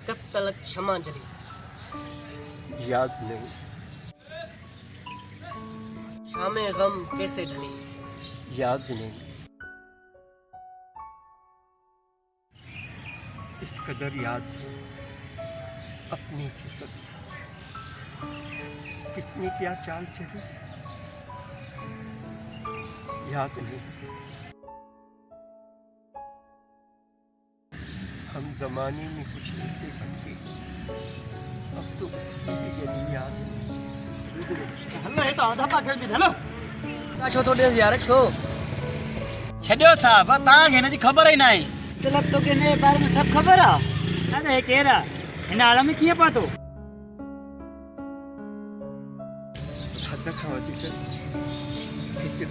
कब तलक क्षमा जली। याद नहीं। शामे गम कैसे ढली। याद नहीं। इस कदर याद है अपनी थी सदी, किसने क्या चाल चली। याद नहीं। हम जमाने में कुछ ऐसे भटके, अब तो उसकी भी गली याद नहीं। हलो हे तो आधा पागल भी हलो का छो थोड़ी यार छो छड्यो साहब ता के जी खबर ही नहीं। तिलक तो के ने बारे में सब खबर आ। अरे केरा इन आला में किए पातो हद खावती कर ठीक है।